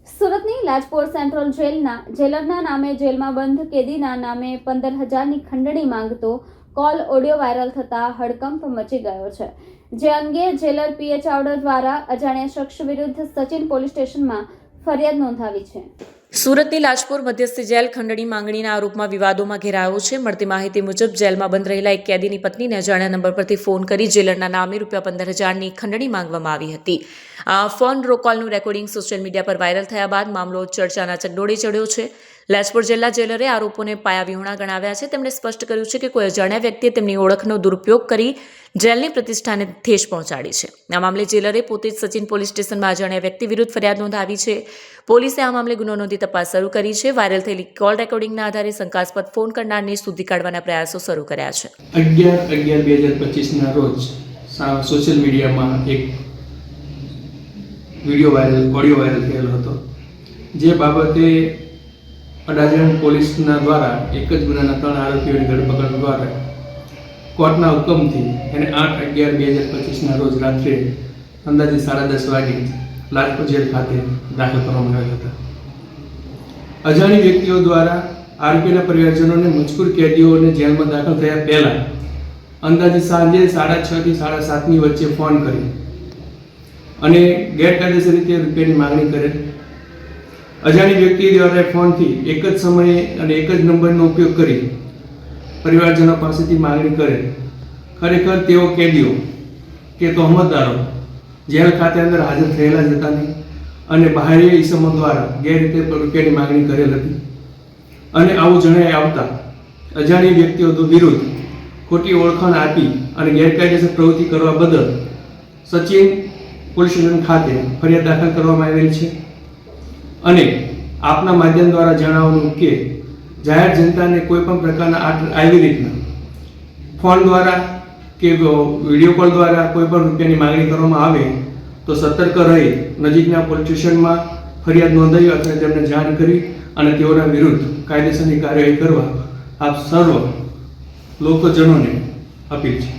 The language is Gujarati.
સુરતની લાજપોર સેન્ટ્રલ જેલના જેલરના નામે જેલમાં બંધ કેદીના નામે 15,000ની ખંડણી માંગતો કોલ ઓડિયો વાયરલ થતા હડકંપ મચી ગયો છે, જે અંગે જેલર પીએ ચાવડા દ્વારા અજાણ્યા શખ્સ વિરુદ્ધ સચિન પોલીસ સ્ટેશનમાં ફરિયાદ નોંધાવી છે. સુરતની લાજપોર મધ્યસ્થ જેલ ખંડણી માંગણીના આરોપમાં વિવાદોમાં ઘેરાયો છે. મળતી માહિતી મુજબ જેલમાં બંધ રહેલા એક કેદીની પત્નીને અજાણ્યા નંબર પરથી ફોન કરી જેલરના નામે ₹15,000ની ખંડણી માંગવામાં આવી હતી. આ ફોન કોલનું રેકોર્ડિંગ સોશિયલ મીડિયા પર વાયરલ થયા બાદ મામલો ચર્ચાના ચકડોળે ચડ્યો છે. લાજપોર જિલ્લા જેલરે આરોપોને પાયાવિહોણા ગણાવ્યા છે. તેમણે સ્પષ્ટ કર્યું છે કે કોઈ અજાણ્યા વ્યક્તિએ તેમની ઓળખનો દુરુપયોગ કરી જેલની પ્રતિષ્ઠાને ઠેસ પહોંચાડી છે. આ મામલે જેલરે પોતે જ સચિન પોલીસ સ્ટેશનમાં અજાણ્યા વ્યક્તિ વિરુદ્ધ ફરિયાદ નોંધાવી છે. પોલીસે આ મામલે ગુનો નોંધી તપાસ શરૂ કરી છે. વાયરલ થયેલી કોલ રેકોર્ડિંગના આધારે શંકાસ્પદ ફોન કરનારને શોધી કાઢવાના પ્રયાસો શરૂ કર્યા છે. 11/11/2025ના રોજ સોશિયલ મીડિયામાં એક ઓડિયો વાયરલ થયેલો હતો, જે બાબતે અડાજણ પોલીસના દ્વારા એક જ ગુનાના 3 આરોપીઓની ધરપકડ દ્વારા કોર્ટના હુકમથી એને 8/11/2025ના રોજ રાત્રે અંદાજે 10:30 વાગે લાજપોર જેલ ખાતે દાખલ કરવામાં આવ્યા હતા. અજાણી વ્યક્તિઓ દ્વારા આરોપીના પરિવારજનોને મજકૂર કેદીઓને જેલમાં દાખલ થયા પહેલાં અંદાજે સાંજે 6:30 થી 7:30ની વચ્ચે ફોન કરી અને ગેરકાયદેસર રીતે રૂપિયાની માંગણી કરેલ. અજાણી વ્યક્તિ દ્વારા ફોનથી એક જ સમયે અને એક જ નંબરનો ઉપયોગ કરી પરિવારજનો પાસેથી માંગણી કરેલ. ખરેખર તેઓ કેદીઓ કે તહોમતદારો જેલ ખાતે અંદર હાજર થયેલા જ હતા નહીં અને બાહ્ય ઇસમો દ્વારા ગેરરીતે રૂપિયાની માંગણી કરેલ હતી. અને આવું જણાઈ આવતા અજાણી વ્યક્તિઓ વિરુદ્ધ ખોટી ઓળખાણ આપી અને ગેરકાયદેસર પ્રવૃત્તિ કરવા બદલ સચિન પોલીસ સ્ટેશન ખાતે ફરિયાદ દાખલ કરવામાં આવેલ છે. અને આપના માધ્યમ દ્વારા જણાવવાનું કે જાહેર જનતાને કોઈ પણ પ્રકારના આવી રીતના ફોન દ્વારા કે વિડીયો કોલ દ્વારા કોઈ પણ રૂપિયાની માંગણી કરવામાં આવે તો સતર્ક રહી નજીકના પોલીસ સ્ટેશનમાં ફરિયાદ નોંધાવી અથવા તેમને જાણ કરી અને તેઓના વિરુદ્ધ કાયદેસરની કાર્યવાહી કરવા આપ સર્વ લોકોજનોને અપીલ છે.